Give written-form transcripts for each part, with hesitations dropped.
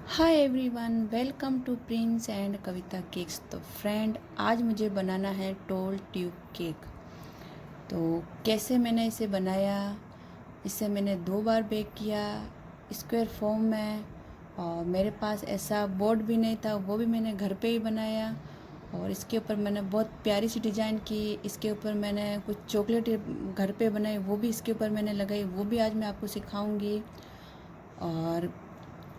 Hi everyone, welcome to Prince and Kavita cakes. तो friend, आज मुझे बनाना है टोल ट्यूब केक। तो कैसे मैंने इसे बनाया, इसे मैंने 2 बार बेक किया स्क्वायर फॉर्म में। और मेरे पास ऐसा बोर्ड भी नहीं था, वो भी मैंने घर पे ही बनाया। और इसके ऊपर मैंने बहुत प्यारी सी डिज़ाइन की। इसके ऊपर मैंने कुछ चॉकलेट घर पे बनाई, वो भी इसके ऊपर मैंने लगाई, वो भी आज मैं आपको सिखाऊंगी। और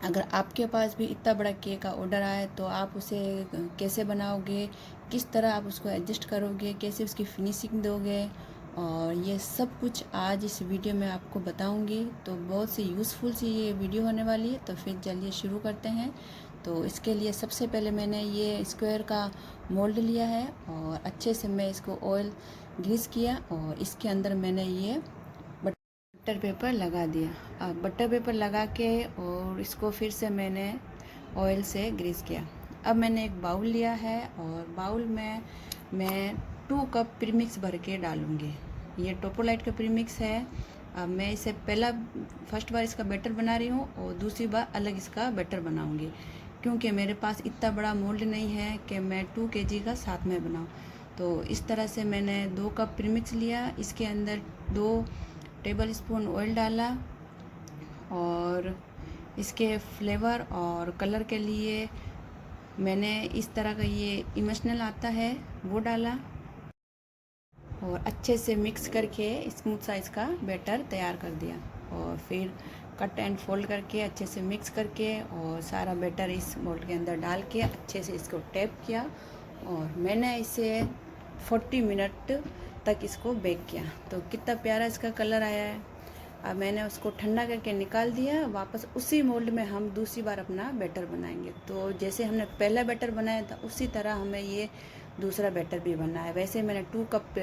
अगर आपके पास भी इतना बड़ा केक का ऑर्डर आए तो आप उसे कैसे बनाओगे, किस तरह आप उसको एडजस्ट करोगे, कैसे उसकी फिनिशिंग दोगे, और ये सब कुछ आज इस वीडियो में आपको बताऊंगी। तो बहुत सी यूज़फुल सी ये वीडियो होने वाली है। तो फिर चलिए शुरू करते हैं। तो इसके लिए सबसे पहले मैंने ये स्क्वायर का मोल्ड लिया है और अच्छे से मैं इसको ऑयल ग्रीस किया और इसके अंदर मैंने ये बटर पेपर लगा दिया। अब बटर पेपर लगा के और इसको फिर से मैंने ऑयल से ग्रीस किया। अब मैंने एक बाउल लिया है और बाउल में मैं 2 कप प्रीमिक्स भर के डालूँगी। ये टोपोलाइट का प्रीमिक्स है। अब मैं इसे फर्स्ट बार इसका बैटर बना रही हूँ और दूसरी बार अलग इसका बैटर बनाऊँगी, क्योंकि मेरे पास इतना बड़ा मोल्ड नहीं है कि मैं 2 kg का साथ में बनाऊँ। तो इस तरह से मैंने 2 कप प्रीमिक्स लिया, इसके अंदर 2 टेबल स्पून ऑयल डाला और इसके फ्लेवर और कलर के लिए मैंने इस तरह का ये इमोशनल आता है वो डाला और अच्छे से मिक्स करके स्मूथ साइज़ का बैटर तैयार कर दिया। और फिर कट एंड फोल्ड करके अच्छे से मिक्स करके और सारा बैटर इस मोल्ड के अंदर डाल के अच्छे से इसको टैप किया और मैंने इसे 40 मिनट तक इसको बेक किया। तो कितना प्यारा इसका कलर आया है। अब मैंने उसको ठंडा करके निकाल दिया। वापस उसी मोल्ड में हम दूसरी बार अपना बैटर बनाएंगे। तो जैसे हमने पहला बैटर बनाया था उसी तरह हमें ये दूसरा बैटर भी बनना है। वैसे मैंने 2 कप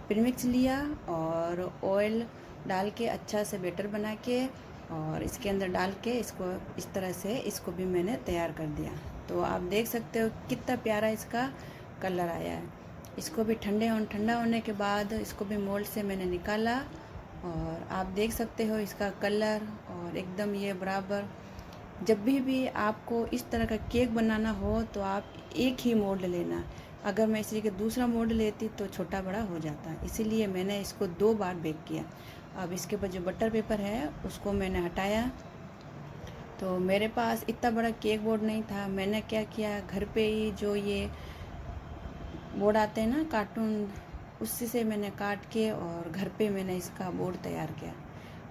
प्रीमिक्स लिया और ऑयल डाल के अच्छा से बैटर बना के और इसके अंदर डाल के इसको इस तरह से इसको भी मैंने तैयार कर दिया। तो आप देख सकते हो कितना प्यारा इसका कलर आया है। इसको भी ठंडा होने के बाद इसको भी मोल्ड से मैंने निकाला और आप देख सकते हो इसका कलर और एकदम ये बराबर। जब भी आपको इस तरह का केक बनाना हो तो आप एक ही मोल्ड लेना। अगर मैं इसी के दूसरा मोल्ड लेती तो छोटा बड़ा हो जाता, इसीलिए मैंने इसको 2 बार बेक किया। अब इसके ऊपर जो बटर पेपर है उसको मैंने हटाया। तो मेरे पास इतना बड़ा केक बोर्ड नहीं था। मैंने क्या किया, घर पे ही जो ये बोर्ड आते हैं ना कार्टून, उससे से मैंने काट के और घर पे मैंने इसका बोर्ड तैयार किया।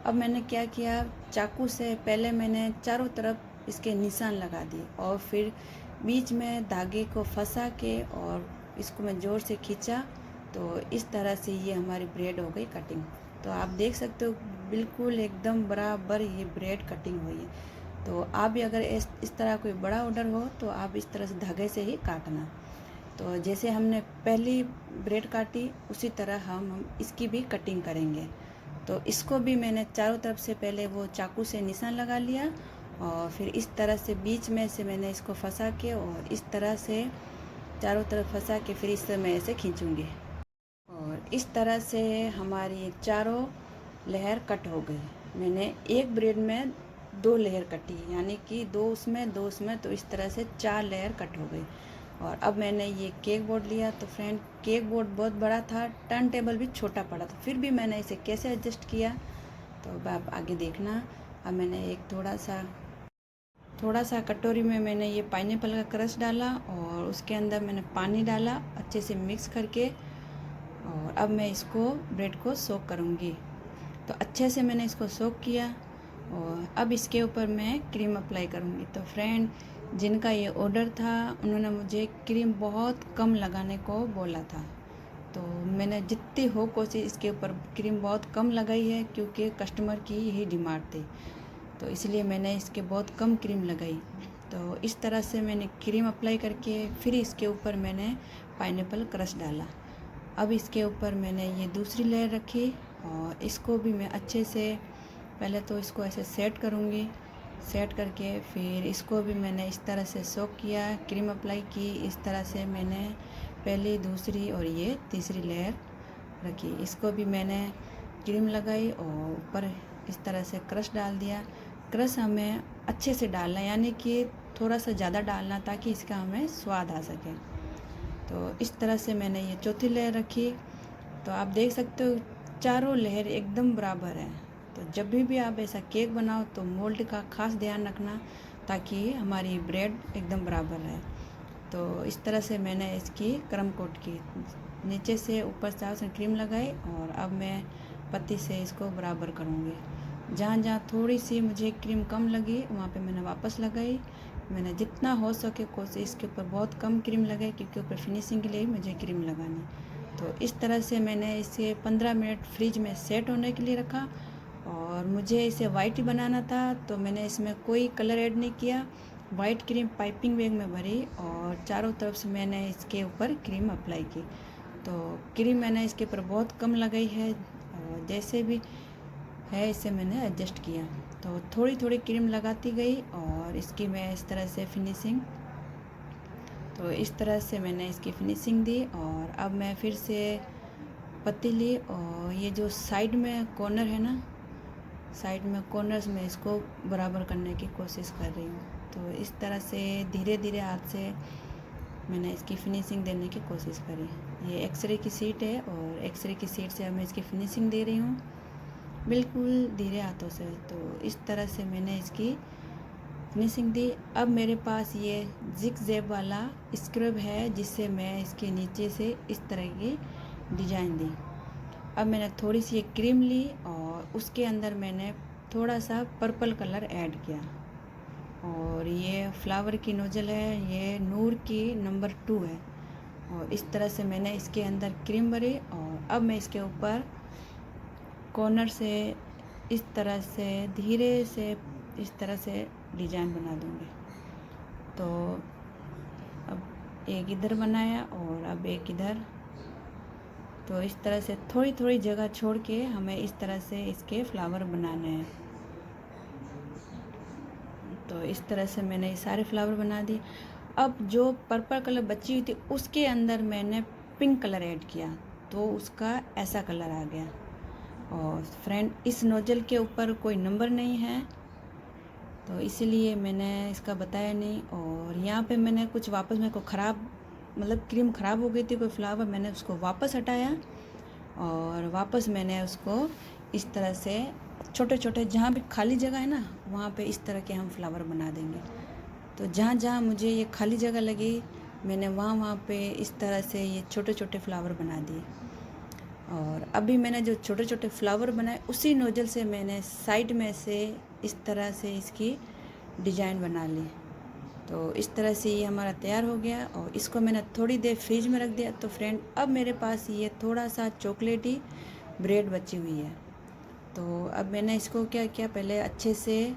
अब मैंने क्या किया, चाकू से पहले मैंने चारों तरफ इसके निशान लगा दिए और फिर बीच में धागे को फंसा के और इसको मैं ज़ोर से खींचा। तो इस तरह से ये हमारी ब्रेड हो गई कटिंग। तो आप देख सकते हो बिल्कुल एकदम बराबर ये ब्रेड कटिंग हुई है। तो आप भी अगर इस तरह कोई बड़ा ऑर्डर हो तो आप इस तरह से धागे से ही काटना। तो जैसे हमने पहली ब्रेड काटी उसी तरह हम इसकी भी कटिंग करेंगे। तो इसको भी मैंने चारों तरफ से पहले वो चाकू से निशान लगा लिया और फिर इस तरह से बीच में से मैंने इसको फंसा के और इस तरह से चारों तरफ फंसा के फिर इससे मैं ऐसे खींचूँगी और इस तरह से हमारी चारों लेयर कट हो गई। मैंने एक ब्रेड में 2 लेयर कटी, यानी कि दो उसमें, तो इस तरह से 4 लेयर कट हो गई। और अब मैंने ये केक बोर्ड लिया। तो फ्रेंड, केक बोर्ड बहुत बड़ा था, टर्न टेबल भी छोटा पड़ा था, फिर भी मैंने इसे कैसे एडजस्ट किया तो अब आप आगे देखना। अब मैंने एक थोड़ा सा कटोरी में मैंने ये पाइनएप्पल का क्रश डाला और उसके अंदर मैंने पानी डाला अच्छे से मिक्स करके। और अब मैं इसको ब्रेड को सोक करूँगी। तो अच्छे से मैंने इसको सोक किया और अब इसके ऊपर मैं क्रीम अप्लाई करूँगी। तो फ्रेंड, जिनका ये ऑर्डर था उन्होंने मुझे क्रीम बहुत कम लगाने को बोला था। तो मैंने जितनी हो कोशिश इसके ऊपर क्रीम बहुत कम लगाई है, क्योंकि कस्टमर की यही डिमांड थी। तो इसलिए मैंने इसके बहुत कम क्रीम लगाई। तो इस तरह से मैंने क्रीम अप्लाई करके फिर इसके ऊपर मैंने पाइनएप्पल क्रश डाला। अब इसके ऊपर मैंने ये दूसरी लेयर रखी और इसको भी मैं अच्छे से पहले तो इसको ऐसे सेट करूँगी। सेट करके फिर इसको भी मैंने इस तरह से सोक किया, क्रीम अप्लाई की। इस तरह से मैंने पहली, दूसरी और ये तीसरी लेयर रखी। इसको भी मैंने क्रीम लगाई और ऊपर इस तरह से क्रश डाल दिया। क्रश हमें अच्छे से डालना, यानी कि थोड़ा सा ज़्यादा डालना ताकि इसका हमें स्वाद आ सके। तो इस तरह से मैंने ये चौथी लेयर रखी। तो आप देख सकते हो चारों लेयर एकदम बराबर है। तो जब भी आप ऐसा केक बनाओ तो मोल्ड का खास ध्यान रखना ताकि हमारी ब्रेड एकदम बराबर रहे। तो इस तरह से मैंने इसकी क्रम कोट की, नीचे से ऊपर से क्रीम लगाई और अब मैं पत्ती से इसको बराबर करूँगी। जहाँ जहाँ थोड़ी सी मुझे क्रीम कम लगी वहाँ पे मैंने वापस लगाई। मैंने जितना हो सके कोशिश इसके ऊपर बहुत कम क्रीम लगाई, क्योंकि ऊपर फिनिशिंग के लिए मुझे क्रीम लगानी। तो इस तरह से मैंने इसे 15 मिनट फ्रिज में सेट होने के लिए रखा। और मुझे इसे वाइट ही बनाना था तो मैंने इसमें कोई कलर ऐड नहीं किया। वाइट क्रीम पाइपिंग बैग में भरी और चारों तरफ से मैंने इसके ऊपर क्रीम अप्लाई की। तो क्रीम मैंने इसके ऊपर बहुत कम लगाई है और जैसे भी है इसे मैंने एडजस्ट किया। तो थोड़ी थोड़ी क्रीम लगाती गई और इसकी मैं इस तरह से फिनिशिंग, तो इस तरह से मैंने इसकी फिनिशिंग दी। और अब मैं फिर से पत्ती ली और ये जो साइड में कॉर्नर है ना, साइड में कॉर्नर्स में इसको बराबर करने की कोशिश कर रही हूँ। तो इस तरह से धीरे धीरे हाथ से मैंने इसकी फिनिशिंग देने की कोशिश करी। ये एक्सरे की शीट है और एक्सरे की शीट से अब मैं इसकी फिनिशिंग दे रही हूँ बिल्कुल धीरे हाथों से। तो इस तरह से मैंने इसकी फिनिशिंग दी। अब मेरे पास ये जिग जैब वाला स्क्रब है जिससे मैं इसके नीचे से इस तरह की डिजाइन दी। अब मैंने थोड़ी सी क्रीम ली और उसके अंदर मैंने थोड़ा सा पर्पल कलर ऐड किया। और ये फ्लावर की नोजल है, ये नूर की नंबर 2 है। और इस तरह से मैंने इसके अंदर क्रीम भरी और अब मैं इसके ऊपर कॉर्नर से इस तरह से धीरे से इस तरह से डिजाइन बना दूंगी। तो अब एक इधर बनाया और अब एक इधर। तो इस तरह से थोड़ी थोड़ी जगह छोड़ के हमें इस तरह से इसके फ्लावर बनाने हैं। तो इस तरह से मैंने ये सारे फ्लावर बना दिए। अब जो पर्पल कलर बची हुई थी उसके अंदर मैंने पिंक कलर ऐड किया तो उसका ऐसा कलर आ गया। और फ्रेंड इस नोजल के ऊपर कोई नंबर नहीं है तो इसीलिए मैंने इसका बताया नहीं। और यहाँ पे मैंने कुछ वापस, मेरे को ख़राब मतलब क्रीम ख़राब हो गई थी कोई फ्लावर, मैंने उसको वापस हटाया और वापस मैंने उसको इस तरह से छोटे छोटे जहाँ भी खाली जगह है ना वहाँ पे इस तरह के हम फ्लावर बना देंगे। तो जहाँ जहाँ मुझे ये खाली जगह लगी मैंने वहाँ पे इस तरह से ये छोटे छोटे फ्लावर बना दिए। और अभी मैंने जो छोटे छोटे फ्लावर बनाए उसी नोजल से मैंने साइड में से इस तरह से इसकी डिजाइन बना ली। तो इस तरह से ये हमारा तैयार हो गया और इसको मैंने थोड़ी देर फ्रिज में रख दिया। तो फ्रेंड अब मेरे पास ये थोड़ा सा चॉकलेटी ब्रेड बची हुई है। तो अब मैंने इसको क्या किया, पहले अच्छे से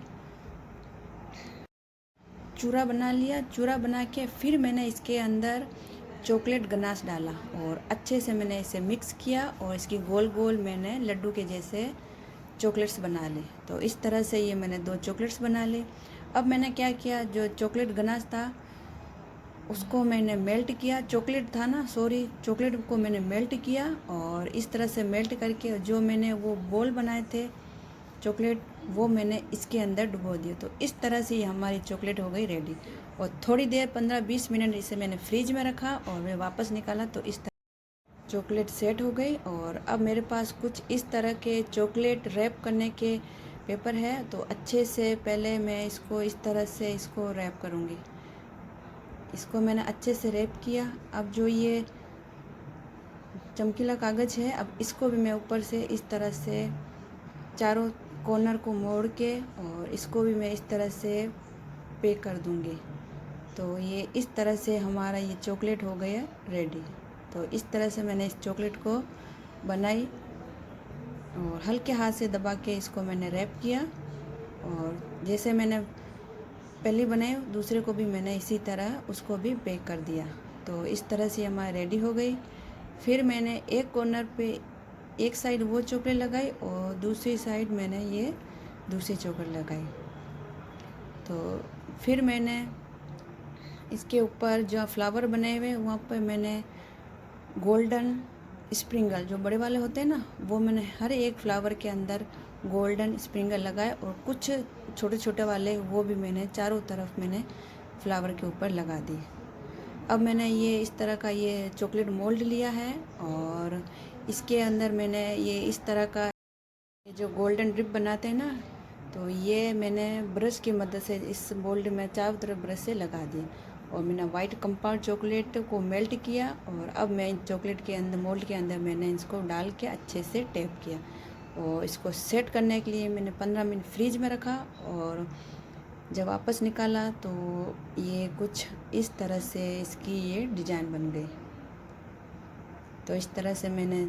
चूरा बना लिया। चूरा बना के फिर मैंने इसके अंदर चॉकलेट गनाश डाला और अच्छे से मैंने इसे मिक्स किया और इसकी गोल गोल मैंने लड्डू के जैसे चॉकलेट्स बना ली। तो इस तरह से ये मैंने 2 चॉकलेट्स बना ली। अब मैंने क्या किया, जो चॉकलेट गनाश था उसको मैंने मेल्ट किया, चॉकलेट था ना चॉकलेट को मैंने मेल्ट किया और इस तरह से मेल्ट करके जो मैंने वो बॉल बनाए थे चॉकलेट वो मैंने इसके अंदर डुबो दिए। तो इस तरह से ये हमारी चॉकलेट हो गई रेडी। और थोड़ी देर 15-20 मिनट इसे मैंने फ्रिज में रखा और मैं वापस निकाला तो इस तरह चॉकलेट सेट हो गई। और अब मेरे पास कुछ इस तरह के चॉकलेट रैप करने के पेपर है। तो अच्छे से पहले मैं इसको इस तरह से इसको रैप करूँगी। इसको मैंने अच्छे से रैप किया। अब जो ये चमकीला कागज़ है अब इसको भी मैं ऊपर से इस तरह से चारों कॉर्नर को मोड़ के और इसको भी मैं इस तरह से पैक कर दूंगी। तो ये इस तरह से हमारा ये चॉकलेट हो गया रेडी। तो इस तरह से मैंने इस चॉकलेट को बनाई और हल्के हाथ से दबा के इसको मैंने रैप किया। और जैसे मैंने पहली बनाई दूसरे को भी मैंने इसी तरह उसको भी पैक कर दिया। तो इस तरह से हमारी रेडी हो गई। फिर मैंने एक कॉर्नर पे एक साइड वो चॉकलेट लगाई और दूसरी साइड मैंने ये दूसरी चॉकलेट लगाई। तो फिर मैंने इसके ऊपर जो फ्लावर बनाए हुए वहाँ पर मैंने गोल्डन स्प्रिंगल जो बड़े वाले होते हैं ना वो मैंने हर एक फ्लावर के अंदर गोल्डन स्प्रिंगल लगाए और कुछ छोटे छोटे वाले वो भी मैंने चारों तरफ मैंने फ्लावर के ऊपर लगा दिए। अब मैंने ये इस तरह का ये चॉकलेट मोल्ड लिया है और इसके अंदर मैंने ये इस तरह का ये जो गोल्डन ड्रिप बनाते हैं ना, तो ये मैंने ब्रश की मदद से इस मोल्ड में चारों तरफ ब्रश से लगा दी और मैंने वाइट कंपाउंड चॉकलेट को मेल्ट किया और अब मैं चॉकलेट के अंदर मोल्ड के अंदर मैंने इसको डाल के अच्छे से टैप किया और इसको सेट करने के लिए मैंने 15 मिनट फ्रीज में रखा और जब वापस निकाला तो ये कुछ इस तरह से इसकी ये डिज़ाइन बन गई। तो इस तरह से मैंने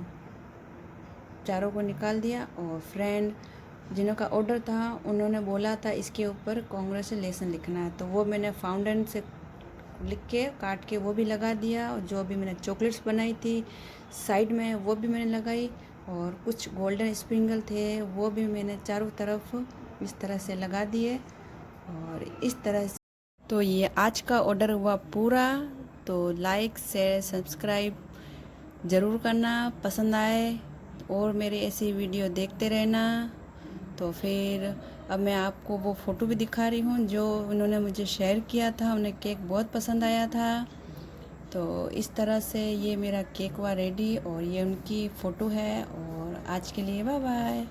चारों को निकाल दिया और फ्रेंड जिनका ऑर्डर था उन्होंने बोला था इसके ऊपर कांग्रेचुलेसन लिखना है, तो वो मैंने फाउंटेन से लिख के काट के वो भी लगा दिया और जो भी मैंने चॉकलेट्स बनाई थी साइड में वो भी मैंने लगाई और कुछ गोल्डन स्प्रिंकल थे वो भी मैंने चारों तरफ इस तरह से लगा दिए और इस तरह से। तो ये आज का ऑर्डर हुआ पूरा। तो लाइक शेयर सब्सक्राइब ज़रूर करना, पसंद आए और मेरी ऐसी वीडियो देखते रहना। तो फिर अब मैं आपको वो फ़ोटो भी दिखा रही हूँ जो उन्होंने मुझे शेयर किया था, उन्हें केक बहुत पसंद आया था। तो इस तरह से ये मेरा केक हुआ रेडी और ये उनकी फ़ोटो है और आज के लिए बाय बाय।